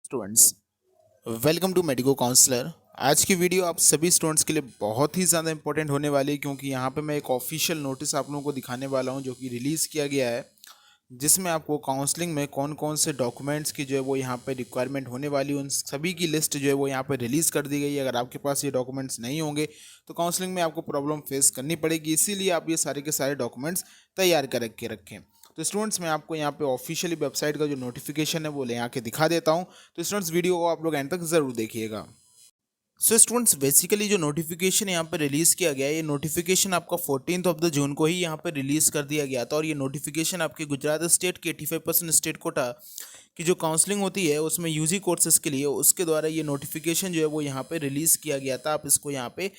Students, welcome to Medico Counsellor. आज की video आप सभी स्टूडेंट्स के लिए बहुत ही ज़्यादा इंपॉर्टेंट होने वाली है, क्योंकि यहाँ पे मैं एक ऑफिशियल नोटिस आप लोगों को दिखाने वाला हूँ जो कि रिलीज़ किया गया है, जिसमें आपको काउंसलिंग में कौन कौन से डॉक्यूमेंट्स की जो है वो यहाँ पे रिक्वायरमेंट होने वाली है, उन सभी की लिस्ट जो है वो यहाँ पे रिलीज़ कर दी गई है। अगर आपके पास ये डॉक्यूमेंट्स नहीं होंगे तो काउंसलिंग में आपको प्रॉब्लम फेस करनी पड़ेगी, इसीलिए आप ये सारे के सारे डॉक्यूमेंट्स तैयार कर के रखें। तो स्टूडेंट्स, मैं आपको यहाँ पे ऑफिशियली वेबसाइट का जो नोटिफिकेशन है वो ले आके दिखा देता हूँ। तो स्टूडेंट्स, वीडियो को आप लोग एंड तक ज़रूर देखिएगा। सो स्टूडेंट्स, बेसिकली जो नोटिफिकेशन यहाँ पर रिलीज़ किया गया है, ये नोटिफिकेशन आपका 14 ऑफ द जून को ही यहाँ पर रिलीज़ कर दिया गया था। और ये नोटिफिकेशन आपके गुजरात स्टेट के 85% स्टेट कोटा की जो काउंसलिंग होती है उसमें यूजी कोर्सेज के लिए, उसके द्वारा ये नोटिफिकेशन जो है वो यहाँ पे रिलीज़ किया गया था। आप इसको यहाँ पे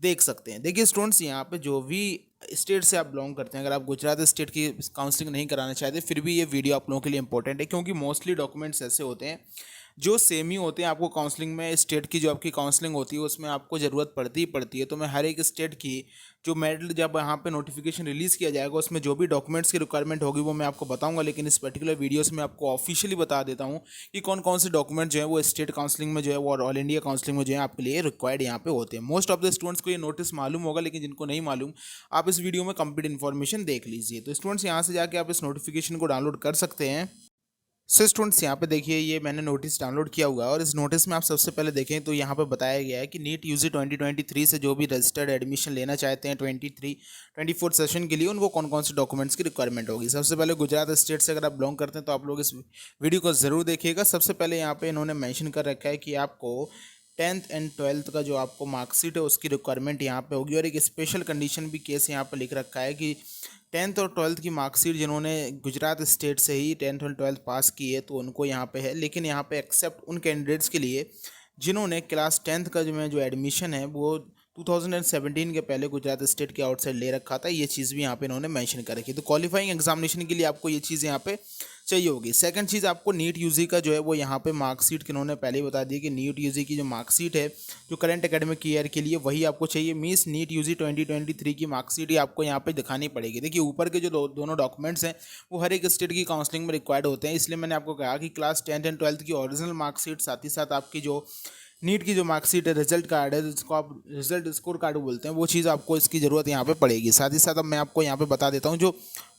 देख सकते हैं। देखिए स्टूडेंट्स, यहाँ पे जो भी स्टेट से आप बिलोंग करते हैं, अगर आप गुजरात स्टेट की काउंसलिंग नहीं कराना चाहते, फिर भी ये वीडियो आप लोगों के लिए इंपॉर्टेंट है, क्योंकि मोस्टली डॉक्यूमेंट्स ऐसे होते हैं जो सेम ही होते हैं। आपको काउंसलिंग में स्टेट की जो आपकी काउंसलिंग होती है उसमें आपको ज़रूरत पड़ती ही पड़ती है। तो मैं हर एक स्टेट की जो मेडल जब यहाँ पे नोटिफिकेशन रिलीज़ किया जाएगा उसमें जो भी डॉक्यूमेंट्स की रिक्वायरमेंट होगी वो मैं आपको बताऊंगा, लेकिन इस पर्टिकुलर वीडियोस में आपको ऑफिशियली बता देता हूँ कि कौन कौन से डॉक्यूमेंट जो है वो स्टेट काउंसलिंग में जो है वो और ऑल इंडिया काउंसलिंग में जो है आपके लिए रिक्वायर्ड यहाँ पे होते हैं। मोस्ट ऑफ द स्टूडेंट्स को ये नोटिस मालूम होगा, लेकिन जिनको नहीं मालूम, आप इस वीडियो में कंप्लीट इन्फॉर्मेशन देख लीजिए। तो स्टूडेंट्स, यहाँ से जाके आप इस नोटिफिकेशन को डाउनलोड कर सकते हैं। सो स्टूडेंट्स, यहाँ पे देखिए, ये मैंने नोटिस डाउनलोड किया हुआ है और इस नोटिस में आप सबसे पहले देखें तो यहाँ पे बताया गया है कि नीट यूजी 2023 से जो भी रजिस्टर्ड एडमिशन लेना चाहते हैं 23-24 सेशन के लिए, उनको कौन कौन से डॉक्यूमेंट्स की रिक्वायरमेंट होगी। सबसे पहले गुजरात स्टेट से अगर आप बिलोंग करते हैं तो आप लोग इस वीडियो को ज़रूर देखिएगा। सबसे पहले यहाँ पे इन्होंने मैंशन कर रखा है कि आपको 10th एंड 12th का जो आपको मार्कशीट है उसकी रिक्वायरमेंट यहाँ पे होगी। और एक स्पेशल कंडीशन भी केस यहाँ पे लिख रखा है कि 10th और 12th की मार्कशीट जिन्होंने गुजरात स्टेट से ही 10th और 12th पास की है तो उनको यहाँ पे है, लेकिन यहाँ पे एक्सेप्ट उन कैंडिडेट्स के लिए जिन्होंने क्लास 10th का जो एडमिशन है वो 2017 के पहले गुजरात स्टेट के आउटसाइड ले रखा था। ये चीज़ भी यहाँ पे इन्होंने मेंशन कर रखी है। तो क्वालिफाइंग एग्जामिनेशन के लिए आपको ये चीज़ यहाँ पे चाहिए होगी। सेकंड चीज़, आपको नीट यूजी का जो है वो यहाँ पे मार्कशीट कि इन्होंने पहले ही बता दिया कि नीट यूजी की जो मार्कशीट है जो करंट एकेडमिक ईयर के लिए वही आपको चाहिए। मीन्स नीट यूजी 2023 की मार्कशीट ही आपको यहाँ पे दिखानी पड़ेगी। देखिए ऊपर के जो दोनों डॉक्यूमेंट्स हैं वो हर एक स्टेट की काउंसलिंग में रिक्वायर्ड होते हैं, इसलिए मैंने आपको कहा कि क्लास 10th एंड 12th की ओरिजिनल मार्कशीट, साथ ही साथ आपकी जो नीट की जो मार्कशीट है, रिजल्ट कार्ड है, जिसको आप रिजल्ट स्कोर कार्ड बोलते हैं, वो चीज़ आपको इसकी ज़रूरत यहाँ पे पड़ेगी। साथ ही साथ अब मैं आपको यहाँ पे बता देता हूँ जो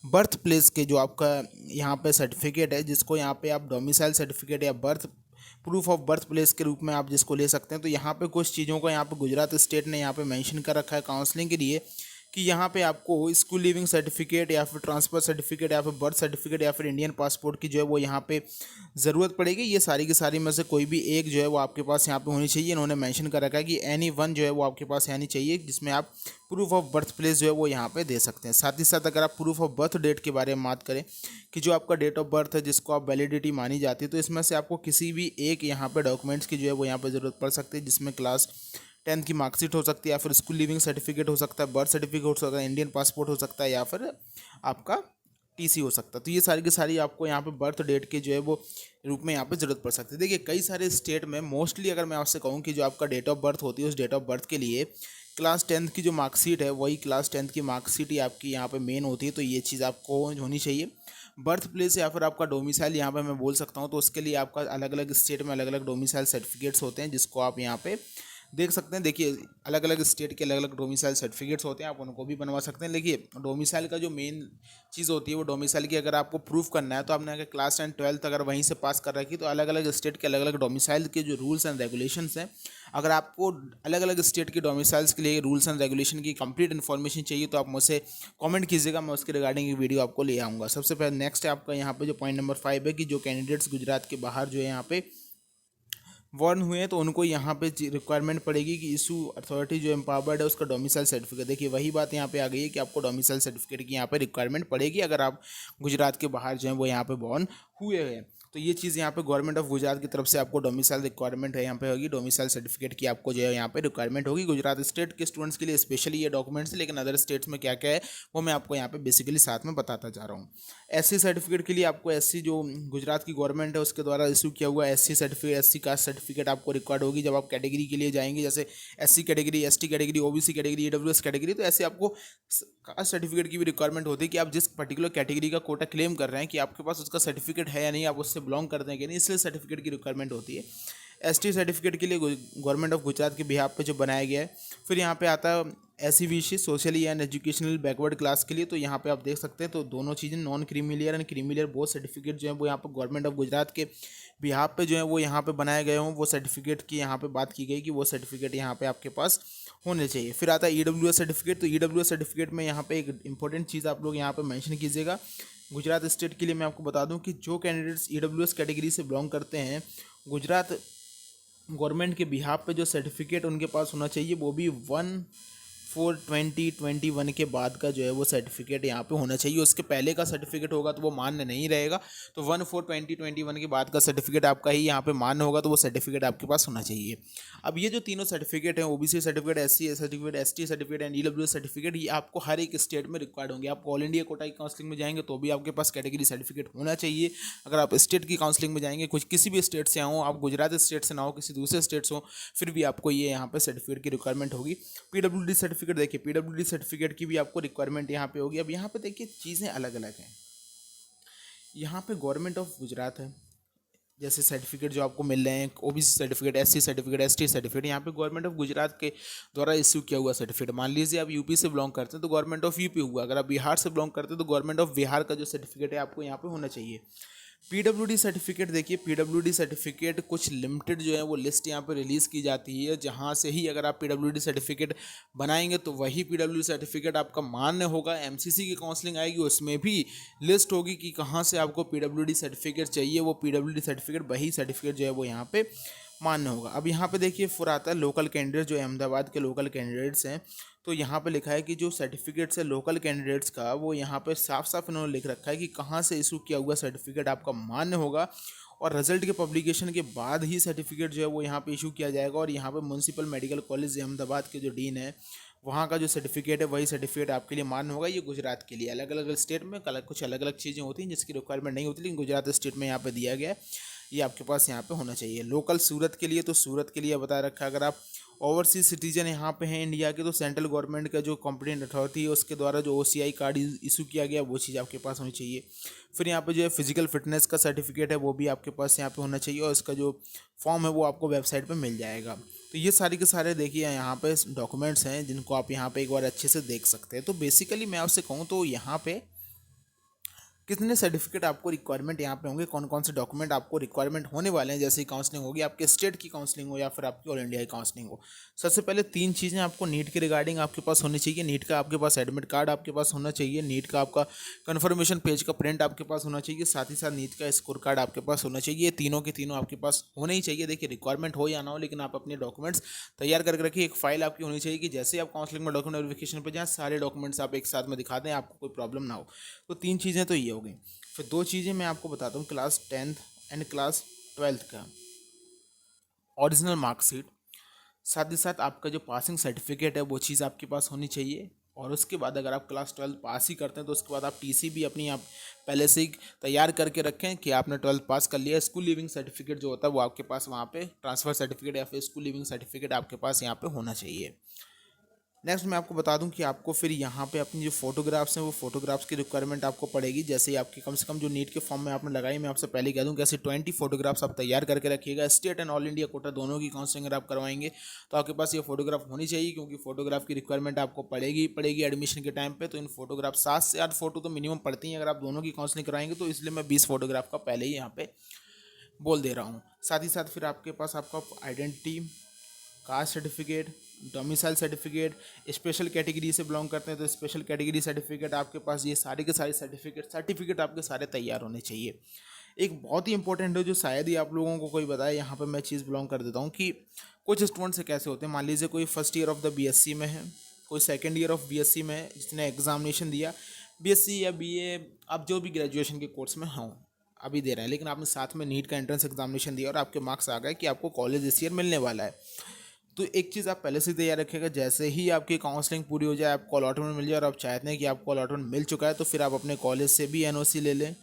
बर्थ प्लेस के जो आपका यहाँ पे सर्टिफिकेट है, जिसको यहाँ पे आप डोमिसाइल सर्टिफिकेट या birth proof of birth place के रूप में आप जिसको ले सकते हैं। तो यहाँ पे कुछ चीज़ों को यहाँ पे गुजरात स्टेट ने यहाँ पे मेंशन कर रखा है काउंसलिंग के लिए कि यहाँ पे आपको स्कूल लिविंग सर्टिफिकेट या फिर ट्रांसफ़र सर्टिफिकेट या फिर बर्थ सर्टिफिकेट या फिर इंडियन पासपोर्ट की जो है वो यहाँ पे ज़रूरत पड़ेगी। ये सारी की सारी में से कोई भी एक जो है वो आपके पास यहाँ पे होनी चाहिए। इन्होंने मेंशन कर रखा है कि एनी वन जो है वो आपके पास आनी चाहिए, जिसमें आप प्रूफ ऑफ बर्थ प्लेस जो है वो यहाँ पे दे सकते हैं। साथ ही साथ अगर आप प्रूफ ऑफ बर्थ डेट के बारे में बात करें कि जो आपका डेट ऑफ बर्थ है जिसको आप वैलिडिटी मानी जाती है, तो इसमें से आपको किसी भी एक यहाँ पे डॉक्यूमेंट्स की जो है वो यहाँ पे ज़रूरत पड़ सकती है, जिसमें क्लास 10th की मार्कशीट हो सकती है, या फिर स्कूल लिविंग सर्टिफिकेट हो सकता है, बर्थ सर्टिफिकेट हो सकता है, इंडियन पासपोर्ट हो सकता है, या फिर आपका टीसी हो सकता है। तो ये सारी की सारी आपको यहाँ पे बर्थ डेट के जो है वो रूप में यहाँ पे ज़रूरत पड़ सकती है। देखिए कई सारे स्टेट में मोस्टली अगर मैं आपसे कहूँ कि जो आपका डेट ऑफ बर्थ होती है उस डेट ऑफ बर्थ के लिए क्लास 10th की जो मार्कशीट है वही क्लास 10th की मार्कशीट ही आपकी यहाँ पे मेन होती है। तो ये चीज़ आपको होनी चाहिए। बर्थ प्लेस या फिर आपका डोमिसाइल यहाँ पे मैं बोल सकता हूँ, तो उसके लिए आपका अलग अलग स्टेट में अलग अलग डोमिसाइल सर्टिफिकेट्स होते हैं, जिसको आप यहाँ पे देख सकते हैं। देखिए अलग अलग स्टेट के अलग अलग डोमिसाइल सर्टिफिकेट्स होते हैं, आप उनको भी बनवा सकते हैं। देखिए डोमिसाइल का जो मेन चीज़ होती है वो डोमिसाइल की अगर आपको प्रूफ करना है तो आपने अगर क्लास 10 12th अगर वहीं से पास कर रखी तो अलग अलग स्टेट के अलग अलग डोमिसाइल के जो रूल्स एंड रेगुलेशंस हैं, अगर आपको अलग अलग स्टेट के डोमिसाइल्स के लिए रूल्स एंड रेगुलेशन की कंप्लीट इन्फॉर्मेशन चाहिए तो आप मुझसे कमेंट कीजिएगा, मैं उसके रिगार्डिंग एक वीडियो आपको ले आऊँगा। सबसे पहले नेक्स्ट है आपका यहाँ पे जो पॉइंट नंबर 5 है कि जो कैंडिडेट्स गुजरात के बाहर जो है यहाँ पे वॉर्न हुए हैं तो उनको यहाँ पे रिक्वायरमेंट पड़ेगी कि इशू अथॉरिटी जो एम्पावर्ड है उसका डोमिसाइल सर्टिफिकेट। देखिए वही बात यहाँ पे आ गई है कि आपको डोमिसाइल सर्टिफिकेट की यहाँ पे रिक्वायरमेंट पड़ेगी अगर आप गुजरात के बाहर जो है वो यहाँ पे बॉर्न हुए हैं। तो ये चीज़ यहाँ पे गवर्नमेंट ऑफ गुजरात की तरफ से आपको डोमिसाइल रिक्वायरमेंट है यहाँ पे होगी, डोमिसाइल सर्टिफिकेट की आपको जो है यहाँ पे रिक्वायरमेंट होगी। गुजरात स्टेट के स्टूडेंट्स के लिए स्पेशली ये डॉक्यूमेंट्स है, लेकिन अदर स्टेट्स में क्या क्या है वो मैं आपको यहाँ पे बेसिकली साथ में बताता जा रहा हूँ। एससी सर्टिफिकेट के लिए आपको एससी जो गुजरात की गवर्नमेंट है उसके द्वारा इशू किया हुआ SC certificate, SC caste certificate आपको रिक्वायर्ड होगी जब आप कैटेगरी के लिए जाएंगे, जैसे SC category, ST category, OBC category, EWS category. तो ऐसे आपको कास्ट सर्टिफिकेट की भी रिक्वायरमेंट होती है कि आप जिस पर्टिकुलर कैटेगरी का कोटा क्लेम कर रहे हैं कि आपके पास उसका सर्टिफिकेट है या नहीं, आप उससे से बिलोंग करते हैं कि नहीं, इसलिए सर्टिफिकेट की रिक्वायरमेंट होती है। एसटी सर्टिफिकेट के लिए गवर्नमेंट ऑफ गुजरात के बिहाफ पे जो बनाया गया है। फिर यहाँ पे आता है SEBC socially and educational backward class के लिए, तो यहाँ पे आप देख सकते हैं तो दोनों चीज़ें non creamy layer and creamy layer both certificate जो है वो यहाँ पे गवर्नमेंट ऑफ गुजरात के बिहाफ पे जो है वो यहाँ पे बनाए गए हों, वो सर्टिफिकेट की यहाँ पे बात की गई कि वो सर्टिफिकेट यहाँ पे आपके पास होने चाहिए। फिर आता है EWS सर्टिफिकेट, तो EWS सर्टिफिकेट में यहाँ पे एक इंपॉर्टेंट चीज़ आप लोग यहाँ पे मेंशन कीजिएगा। गुजरात स्टेट के लिए मैं आपको बता दूं कि जो कैंडिडेट्स EWS कैटेगरी से बिलोंग करते हैं, गुजरात गवर्नमेंट के बिहाफ पे जो सर्टिफिकेट उनके पास होना चाहिए वो भी 1/4/2021 के बाद का जो है वो सर्टिफिकेट यहाँ पे होना चाहिए। उसके पहले का सर्टिफिकेट होगा तो वो मान्य नहीं रहेगा, तो 1/4/2021 के बाद का सर्टिफिकेट आपका ही यहाँ पे मान्य होगा, तो वो सर्टिफिकेट आपके पास होना चाहिए। अब ये जो तीनों सर्टिफिकेट हैं, OBC certificate, SC certificate, ST certificate and EWS certificate, ये आपको हर एक स्टेट में रिक्वायर्ड होंगे। आप ऑल इंडिया कोटा की काउंसलिंग में जाएंगे तो भी आपके पास कैटेगरी सर्टिफिकेट होना चाहिए। अगर आप स्टेट की काउंसलिंग में जाएंगे, कुछ किसी भी स्टेट से आओ, आप गुजरात स्टेट से ना हो, किसी दूसरे स्टेट से हो, फिर भी आपको ये यहाँ पे सर्टिफिकेट की रिक्वायरमेंट होगी। PWD सर्टिफिकेट देखिए, PWD सर्टिफिकेट की भी आपको रिक्वायरमेंट यहाँ पे होगी। अब यहाँ पे देखिए चीज़ें अलग अलग हैं। यहाँ पे गवर्नमेंट ऑफ गुजरात है, जैसे सर्टिफिकेट जो आपको मिल रहे हैं, OBC certificate, SC certificate, ST certificate, यहाँ पे गवर्नमेंट ऑफ गुजरात के द्वारा इश्यू किया हुआ सर्टिफिकेट। मान लीजिए आप यूपी से बिलोंग करते हैं तो गवर्नमेंट ऑफ यूपी हुआ, अगर आप बिहार से बिलोंग करते हैं तो गवर्नमेंट ऑफ बिहार का जो सर्टिफिकेट है आपको यहाँ पे होना चाहिए। PWD सर्टिफिकेट देखिए, PWD सर्टिफिकेट कुछ लिमिटेड जो है वो लिस्ट यहाँ पे रिलीज़ की जाती है, जहाँ से ही अगर आप PWD सर्टिफिकेट बनाएंगे तो वही PWD सर्टिफिकेट आपका मान्य होगा। MCC की काउंसलिंग आएगी, उसमें भी लिस्ट होगी कि कहाँ से आपको PWD सर्टिफिकेट चाहिए, वो PWD सर्टिफिकेट वही सर्टिफिकेट जो है वो यहाँ पे मान्य होगा। अब यहाँ पे देखिए फिर आता है लोकल कैंडिडेट, जो अहमदाबाद के लोकल कैंडिडेट्स हैं, तो यहाँ पे लिखा है कि जो सर्टिफिकेट्स है लोकल कैंडिडेट्स का, वो यहाँ पे साफ साफ इन्होंने लिख रखा है कि कहाँ से इशू किया हुआ सर्टिफिकेट आपका मान्य होगा, और रिजल्ट के पब्लिकेशन के बाद ही सर्टिफिकेट जो है वो यहाँ पे इशू किया जाएगा। और यहाँ पे म्यूनसिपल मेडिकल कॉलेज अहमदाबाद के जो डीन है, वहाँ का जो सर्टिफिकेट है वही सर्टिफिकेट आपके लिए मान्य होगा। ये गुजरात के लिए, अलग अलग स्टेट में कुछ अलग अलग चीज़ें होती हैं जिसकी रिक्वायरमेंट नहीं होती, लेकिन गुजरात स्टेट में यहाँ पे दिया गया है, ये आपके पास यहाँ पे होना चाहिए। लोकल सूरत के लिए, तो सूरत के लिए बता रखा है अगर आप ओवरसीज सिटीजन यहाँ पे हैं इंडिया के, तो सेंट्रल गवर्नमेंट का जो कॉम्पिटेंट अथॉरिटी है उसके द्वारा जो OCI कार्ड इशू किया गया वो चीज़ आपके पास होनी चाहिए। फिर यहाँ पे जो है फिजिकल फिटनेस का सर्टिफिकेट है वो भी आपके पास यहाँ पे होना चाहिए, और इसका जो फॉर्म है वो आपको वेबसाइट पे मिल जाएगा। तो ये सारे के सारे देखिए यहाँ पे डॉक्यूमेंट्स हैं जिनको आप यहाँ पे एक बार अच्छे से देख सकते हैं। तो बेसिकली मैं आपसे कहूँ तो यहाँ पे कितने सर्टिफिकेट आपको रिक्वायरमेंट यहाँ पे होंगे, कौन कौन से डॉक्यूमेंट आपको रिक्वायरमेंट होने वाले हैं, जैसे काउंसलिंग होगी, आपके स्टेट की काउंसलिंग हो या फिर आपकी ऑल इंडिया की काउंसलिंग हो। सबसे पहले 3 चीज़ें आपको नीट के रिगार्डिंग आपके पास होनी चाहिए। नीट का आपके पास एडमिट कार्ड आपके पास होना चाहिए, नीट का आपका कन्फर्मेशन पेज का प्रिंट आपके पास होना चाहिए, साथ ही साथ नीट का स्कोर कार्ड आपके पास होना चाहिए। ये तीनों के तीनों आपके पास होने ही चाहिए। देखिए रिक्वायरमेंट हो या ना हो, लेकिन आप अपने डॉक्यूमेंट्स तैयार करके रखिए। एक फाइल आपकी होनी चाहिए कि जैसे आप काउंसलिंग में डॉक्यूमेंट वेरिफिकेशन पर जाएँ, सारे डॉक्यूमेंट्स आप एक साथ में दिखा दें, आपको कोई प्रॉब्लम ना हो। तो 3 चीज़ें तो ये हो गई। फिर 2 चीज़ें मैं आपको बताता हूँ, class 10th and class 12th का ओरिजिनल मार्कशीट, साथ ही साथ आपका जो पासिंग सर्टिफिकेट है वो चीज़ आपके पास होनी चाहिए। और उसके बाद अगर आप क्लास 12 पास ही करते हैं तो उसके बाद आप TC भी अपनी आप पहले से ही तैयार करके रखें कि आपने 12th पास कर लिया। स्कूल लिविंग सर्टिफिकेट जो होता है वो आपके पास वहाँ पे, ट्रांसफ़र सर्टिफिकेट या फिर स्कूल लिविंग सर्टिफिकेट आपके पास यहाँ पे होना चाहिए। नेक्स्ट मैं आपको बता दूं कि आपको फिर यहाँ पे अपनी जो फोटोग्राफ्स हैं वो फोटोग्राफ्स की रिक्वायरमेंट आपको पड़ेगी। जैसे ही आपकी कम से कम जो नीट के फॉर्म में आपने लगाई, मैं आपसे पहले कह दूं कि ऐसे 20 फोटोग्राफ्स आप तैयार करके रखिएगा। State and all India quota दोनों की काउंसलिंग अगर आप करवाएंगे तो आपके पास ये फोटोग्राफ होनी चाहिए, क्योंकि फोटोग्राफ की रिक्वायरमेंट आपको पड़ेगी एडमिशन के टाइम पर। तो इन फोटोग्राफ 7 से 8 फोटो तो मिनिमम पड़ती हैं अगर आप दोनों की काउंसलिंग कराएंगे, तो इसलिए मैं 20 फोटोग्राफ का पहले ही यहाँ पे बोल दे रहा हूँ। साथ ही साथ फिर आपके पास आपका identity, caste certificate, domicile certificate, special category से बिलोंग करते हैं तो स्पेशल कैटेगरी सर्टिफिकेट आपके पास, ये सारे के सारे सर्टिफिकेट आपके सारे तैयार होने चाहिए। एक बहुत ही इंपॉर्टेंट है जो शायद ही आप लोगों को कोई बताए, यहाँ पे मैं चीज़ बिलोंग कर देता हूँ कि कुछ स्टूडेंट्स से कैसे होते हैं। मान लीजिए कोई first year of the BSc में है, कोई सेकेंड ईयर ऑफ BSc में है, जिसने एग्जामिनेशन दिया BSc या BA, आप जो भी ग्रेजुएशन के कोर्स में हों अभी दे रहे हैं, लेकिन आपने साथ में नीट का एंट्रेंस एग्जामिनेशन दिया और आपके मार्क्स आ गए कि आपको कॉलेज इस ईयर मिलने वाला है। तो एक चीज़ आप पहले से तैयार रखिएगा, जैसे ही आपकी काउंसलिंग पूरी हो जाए, आपको अलॉटमेंट मिल जाए और आप चाहते हैं कि आपको अलॉटमेंट मिल चुका है, तो फिर आप अपने कॉलेज से भी NOC ले लें।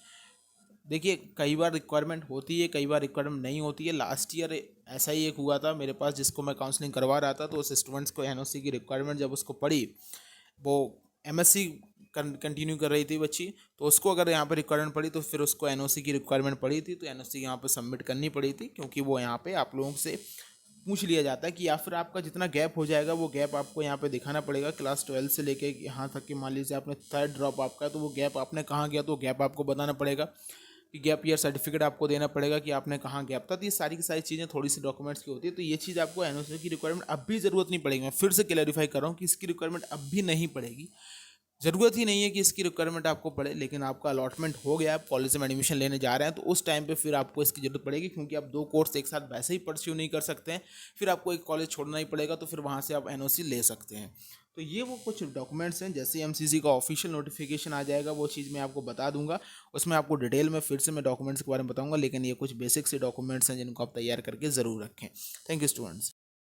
देखिए कई बार रिक्वायरमेंट होती है, कई बार रिक्वायरमेंट नहीं होती है। लास्ट ईयर ऐसा ही एक हुआ था मेरे पास, जिसको मैं काउंसलिंग करवा रहा था, तो उस स्टूडेंट्स को NOC की रिक्वायरमेंट जब उसको पड़ी, वो MSc कंटिन्यू कर रही थी बच्ची, तो उसको अगर यहाँ पे रिक्वायरमेंट पड़ी तो फिर उसको एनओसी की रिक्वायरमेंट पड़ी थी, तो एनओसी यहाँ पे सबमिट करनी पड़ी थी, क्योंकि वो यहाँ पे आप लोगों से पूछ लिया जाता है कि या फिर आपका जितना गैप हो जाएगा वो गैप आपको यहाँ पे दिखाना पड़ेगा। क्लास 12 से लेके यहाँ तक कि मान लीजिए आपने थर्ड ड्रॉप आपका है, तो वो गैप आपने कहाँ गया, तो गैप आपको बताना पड़ेगा कि गैप ईयर सर्टिफिकेट आपको देना पड़ेगा कि आपने कहाँ गैप था। तो ये सारी की सारी चीज़ें थोड़ी सी डॉक्यूमेंट्स की होती है, तो ये चीज़ आपको एनओसी की रिक्वायरमेंट अब भी ज़रूरत नहीं पड़ेगी। मैं फिर से क्लैरिफाई कर रहा हूँ कि इसकी रिक्वायरमेंट अब भी नहीं पड़ेगी, ज़रूरत ही नहीं है कि इसकी रिक्वायरमेंट आपको पड़े। लेकिन आपका अलॉटमेंट हो गया, आप कॉलेज में एडमिशन लेने जा रहे हैं, तो उस टाइम पे फिर आपको इसकी ज़रूरत पड़ेगी, क्योंकि आप 2 कोर्स एक साथ वैसे ही परस्यू नहीं कर सकते हैं। फिर आपको एक कॉलेज छोड़ना ही पड़ेगा, तो फिर वहाँ से आप एनओसी ले सकते हैं। तो ये वो कुछ डॉक्यूमेंट्स हैं, जैसे एमसीसी का ऑफिशियल नोटिफिकेशन आ जाएगा वो चीज़ मैं आपको बता दूंगा, उसमें आपको डिटेल में फिर से मैं डॉक्यूमेंट्स के बारे में बताऊंगा। लेकिन ये कुछ बेसिक से डॉक्यूमेंट्स हैं जिनको आप तैयार करके ज़रूर रखें। Thank you students.